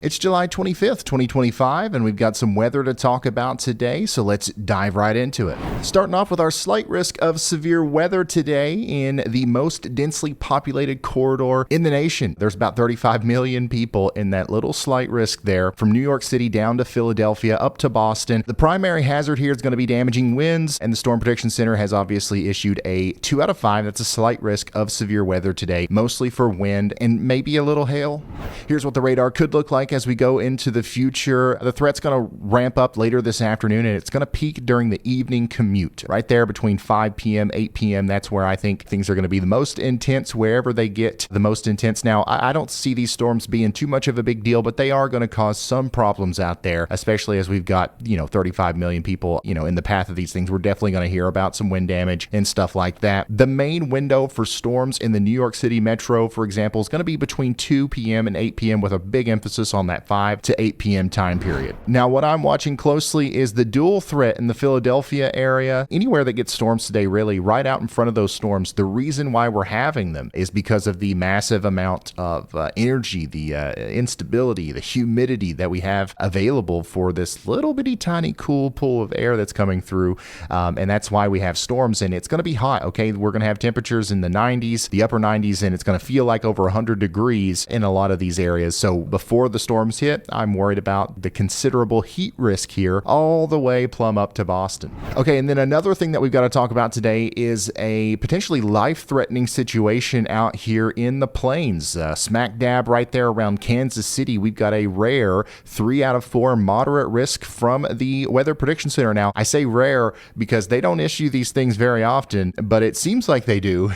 It's July 25th, 2025, and we've got some weather to talk about today, so let's dive right into it. Starting off with our slight risk of severe weather today in the most densely populated corridor in the nation. There's about 35 million people in that little slight risk there, from New York City down to Philadelphia, up to Boston. The primary hazard here is going to be damaging winds, and the Storm Protection Center has obviously issued a 2 out of 5. That's a slight risk of severe weather today, mostly for wind and maybe a little hail. Here's what the radar could look like as we go into the future. The threat's going to ramp up later this afternoon, and it's going to peak during the evening commute. Right there between 5 p.m., 8 p.m., that's where I think things are going to be the most intense, wherever they get the most intense. Now, I don't see these storms being too much of a big deal, but they are going to cause some problems out there, especially as we've got, 35 million people, in the path of these things. We're definitely going to hear about some wind damage and stuff like that. The main window for storms in the New York City metro, for example, is going to be between 2 p.m. and 8 p.m. with a big emphasis on that 5 to 8 p.m. time period. Now, what I'm watching closely is the dual threat in the Philadelphia area. Anywhere that gets storms today, really, right out in front of those storms, the reason why we're having them is because of the massive amount of energy, the instability, the humidity that we have available for this little bitty tiny cool pool of air that's coming through. And that's why we have storms, and it's going to be hot, okay? We're going to have temperatures in the 90s, the upper 90s, and it's going to feel like over 100 degrees in a lot of these areas. So before the storms hit, I'm worried about the considerable heat risk here all the way plumb up to Boston. Okay, and then another thing that we've got to talk about today is a potentially life-threatening situation out here in the plains. Smack dab right there around Kansas City, we've got a rare 3 out of 4 moderate risk from the Weather Prediction Center. Now, I say rare because they don't issue these things very often, but it seems like they do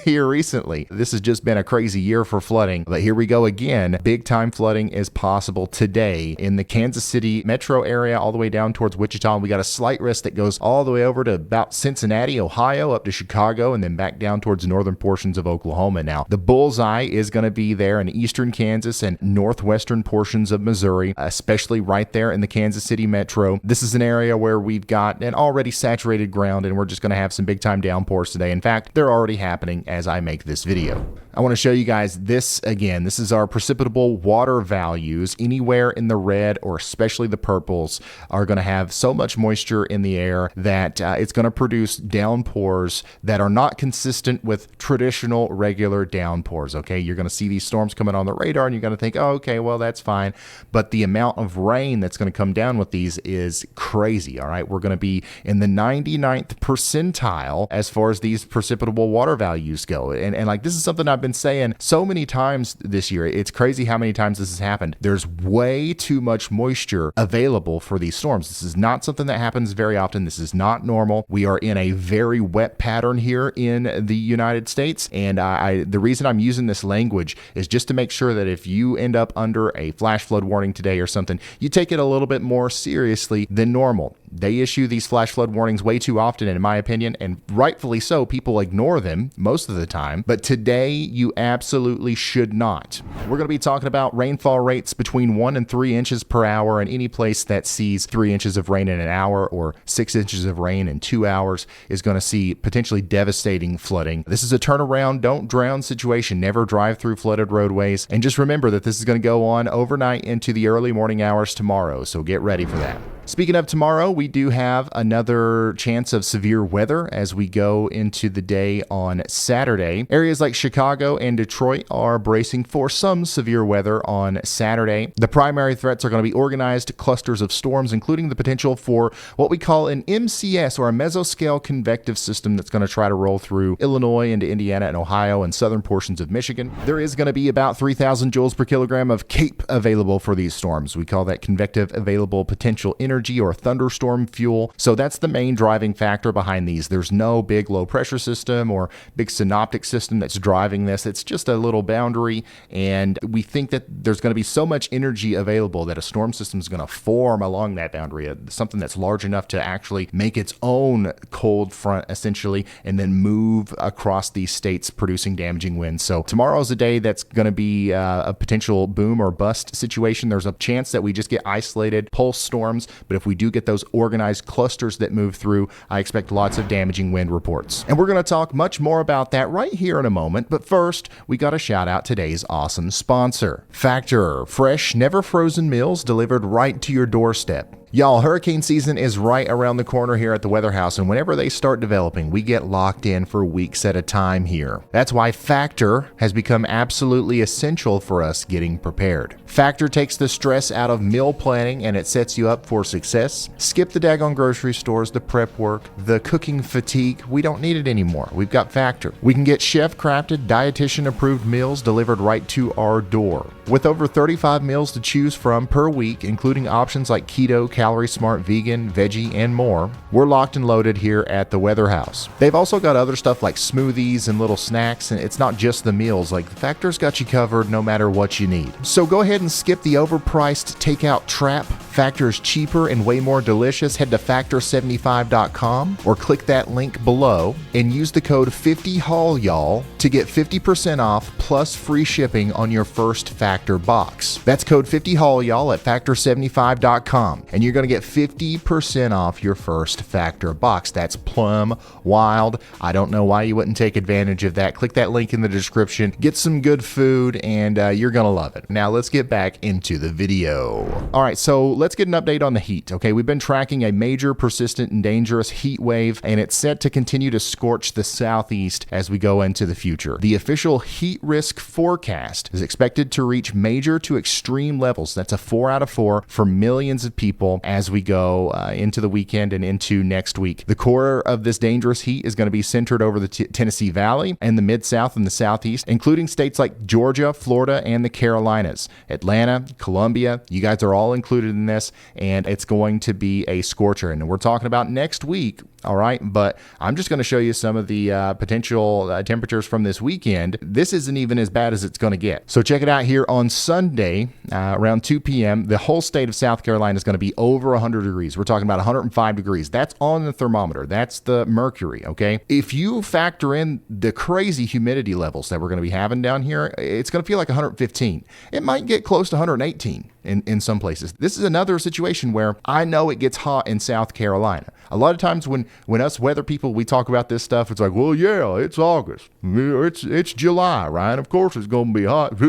here recently. This has just been a crazy year for flooding, but here we go again. Big time flooding is possible today in the Kansas City metro area all the way down towards Wichita. And we got a slight risk that goes all the way over to about Cincinnati, Ohio, up to Chicago, and then back down towards northern portions of Oklahoma. Now, the bullseye is going to be there in eastern Kansas and northwestern portions of Missouri, especially right there in the Kansas City metro. This is an area where we've got an already saturated ground, and we're just going to have some big time downpours today. In fact, they're already happening as I make this video. I want to show you guys this again. This is our precipitable water values. Anywhere in the red or especially the purples are going to have so much moisture in the air that it's going to produce downpours that are not consistent with traditional regular downpours. Okay, you're going to see these storms coming on the radar and you're going to think, oh, okay, well, that's fine. But the amount of rain that's going to come down with these is crazy. All right, we're going to be in the 99th percentile as far as these precipitable water values go. And like, this is something I've been saying so many times this year. It's crazy how many times this has happened. There's way too much moisture available for these storms. This is not something that happens very often. This is not normal. We are in a very wet pattern here in the United States. And the reason I'm using this language is just to make sure that if you end up under a flash flood warning today or something, you take it a little bit more seriously than normal. They issue these flash flood warnings way too often, in my opinion, and rightfully so. People ignore them most of the time, but today you absolutely should not. We're going to be talking about rainfall rates between 1 and 3 inches per hour, and any place that sees 3 inches of rain in an hour or 6 inches of rain in 2 hours is going to see potentially devastating flooding. This is a turnaround, don't drown situation. Never drive through flooded roadways, and just remember that this is going to go on overnight into the early morning hours tomorrow, so get ready for that. Speaking of tomorrow, we do have another chance of severe weather as we go into the day on Saturday. Areas like Chicago and Detroit are bracing for some severe weather on Saturday. The primary threats are going to be organized clusters of storms, including the potential for what we call an MCS, or a mesoscale convective system, that's going to try to roll through Illinois into Indiana and Ohio and southern portions of Michigan. There is going to be about 3,000 joules per kilogram of CAPE available for these storms. We call that convective available potential energy, or thunderstorm fuel. So that's the main driving factor behind these. There's no big low pressure system or big synoptic system that's driving this. It's just a little boundary, and we think that there's going to be so much energy available that a storm system is going to form along that boundary, something that's large enough to actually make its own cold front essentially, and then move across these states producing damaging winds. So tomorrow's a day that's going to be a potential boom or bust situation. There's a chance that we just get isolated pulse storms, but if we do get those organized clusters that move through, I expect lots of damaging wind reports. And we're going to talk much more about that right here in a moment, but first, we got to shout out today's awesome sponsor, Factor, fresh, never frozen meals delivered right to your doorstep. Y'all, hurricane season is right around the corner here at the Weather House, and whenever they start developing, we get locked in for weeks at a time here. That's why Factor has become absolutely essential for us getting prepared. Factor takes the stress out of meal planning and it sets you up for success. Skip the daggone grocery stores, the prep work, the cooking fatigue. We don't need it anymore. We've got Factor. We can get chef-crafted, dietitian-approved meals delivered right to our door. With over 35 meals to choose from per week, including options like keto, calorie smart, vegan, veggie, and more, we're locked and loaded here at the Weather House. They've also got other stuff like smoothies and little snacks, and it's not just the meals. Like, Factor's got you covered no matter what you need. So go ahead and skip the overpriced takeout trap. Factor is cheaper and way more delicious. Head to factor75.com or click that link below and use the code 50HAUL to get 50% off plus free shipping on your first Factor box. That's code 50HAUL at factor75.com, and you're going to get 50% off your first Factor box. That's plumb wild. I don't know why you wouldn't take advantage of that. Click that link in the description, get some good food, and you're going to love it. Now let's get back into the video. All right, so let's get an update on the heat. Okay, we've been tracking a major, persistent, and dangerous heat wave, and it's set to continue to scorch the southeast as we go into the future. The official heat risk forecast is expected to reach major to extreme levels. That's a 4 out of 4 for millions of people as we go into the weekend and into next week. The core of this dangerous heat is going to be centered over the Tennessee Valley and the Mid-South and the Southeast, including states like Georgia, Florida, and the Carolinas. Atlanta, Columbia, you guys are all included in this, and it's going to be a scorcher. And we're talking about next week, all right? But I'm just going to show you some of the potential temperatures from this weekend. This isn't even as bad as it's going to get. So check it out here on Sunday around 2 p.m. The whole state of South Carolina is going to be over 100 degrees. We're talking about 105 degrees. That's on the thermometer. That's the mercury, okay? If you factor in the crazy humidity levels that we're going to be having down here, it's going to feel like 115. It might get close to 118 in some places. This is another situation where I know it gets hot in South Carolina. A lot of times when us weather people, we talk about this stuff, it's like, well, yeah, it's August. It's July, Ryan. Of course it's going to be hot.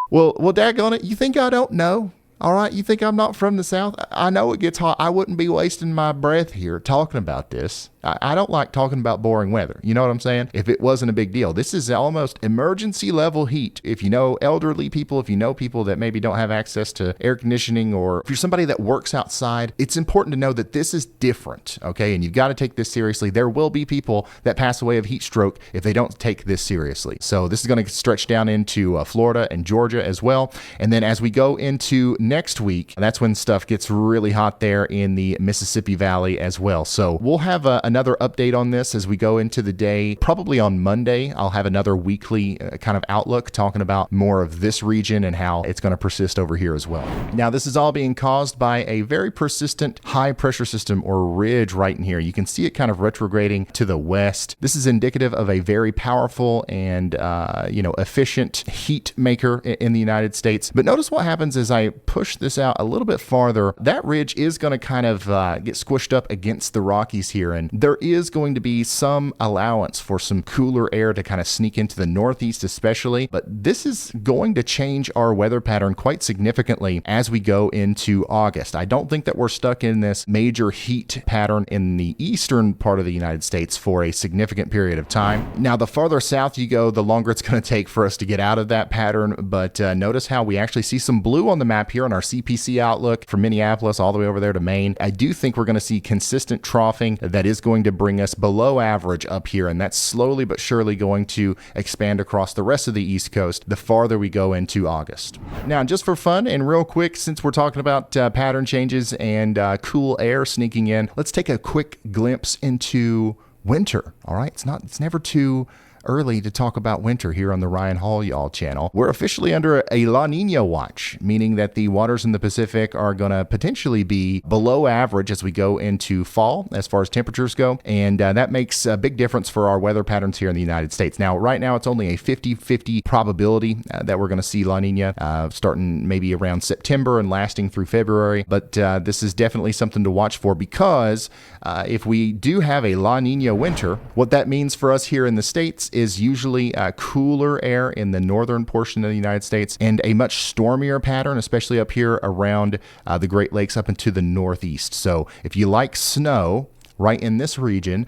Well, daggone it, you think I don't know? All right, you think I'm not from the South? I know it gets hot. I wouldn't be wasting my breath here talking about this. I don't like talking about boring weather. You know what I'm saying? If it wasn't a big deal. This is almost emergency level heat. If you know elderly people, if you know people that maybe don't have access to air conditioning, or if you're somebody that works outside, it's important to know that this is different, okay? And you've got to take this seriously. There will be people that pass away of heat stroke if they don't take this seriously. So this is going to stretch down into Florida and Georgia as well. And then as we go into next week, that's when stuff gets really hot there in the Mississippi Valley as well. So we'll have another update on this as we go into the day. Probably on Monday, I'll have another weekly kind of outlook talking about more of this region and how it's going to persist over here as well. Now, this is all being caused by a very persistent high pressure system or ridge right in here. You can see it kind of retrograding to the west. This is indicative of a very powerful and efficient heat maker in the United States. But notice what happens as I push this out a little bit farther. That ridge is going to kind of get squished up against the Rockies here, and there is going to be some allowance for some cooler air to kind of sneak into the northeast especially, but this is going to change our weather pattern quite significantly as we go into August. I don't think that we're stuck in this major heat pattern in the eastern part of the United States for a significant period of time. Now, the farther south you go, the longer it's going to take for us to get out of that pattern, but notice how we actually see some blue on the map here on our CPC outlook from Minneapolis all the way over there to Maine. I do think we're going to see consistent troughing that is going to bring us below average up here, and that's slowly but surely going to expand across the rest of the East Coast the farther we go into August. Now, just for fun and real quick, since we're talking about pattern changes and cool air sneaking in, let's take a quick glimpse into winter. All right, it's never too early to talk about winter here on the Ryan Hall Y'all channel. We're officially under a La Nina watch, meaning that the waters in the Pacific are going to potentially be below average as we go into fall as far as temperatures go. And that makes a big difference for our weather patterns here in the United States. Now, right now, it's only a 50-50 probability that we're going to see La Nina starting maybe around September and lasting through February. But this is definitely something to watch for, because if we do have a La Nina winter, what that means for us here in the States is usually cooler air in the northern portion of the United States and a much stormier pattern, especially up here around the Great Lakes up into the northeast. So if you like snow right in this region,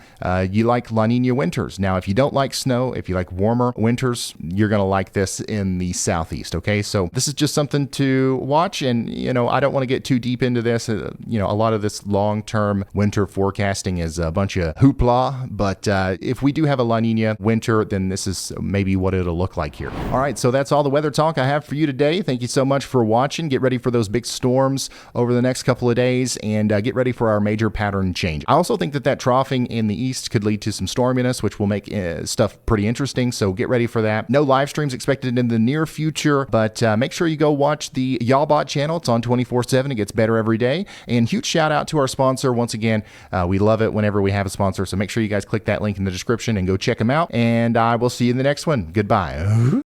you like La Nina winters. Now, if you don't like snow, if you like warmer winters, you're going to like this in the southeast, okay? So this is just something to watch, and, I don't want to get too deep into this. A lot of this long-term winter forecasting is a bunch of hoopla, but if we do have a La Nina winter, then this is maybe what it'll look like here. All right, so that's all the weather talk I have for you today. Thank you so much for watching. Get ready for those big storms over the next couple of days, and get ready for our major pattern change. I also think that troughing in the east could lead to some storminess, which will make stuff pretty interesting. So get ready for that. No live streams expected in the near future, but make sure you go watch the Y'allbot channel. It's on 24/7. It gets better every day. And huge shout out to our sponsor. Once again, we love it whenever we have a sponsor. So make sure you guys click that link in the description and go check them out. And I will see you in the next one. Goodbye.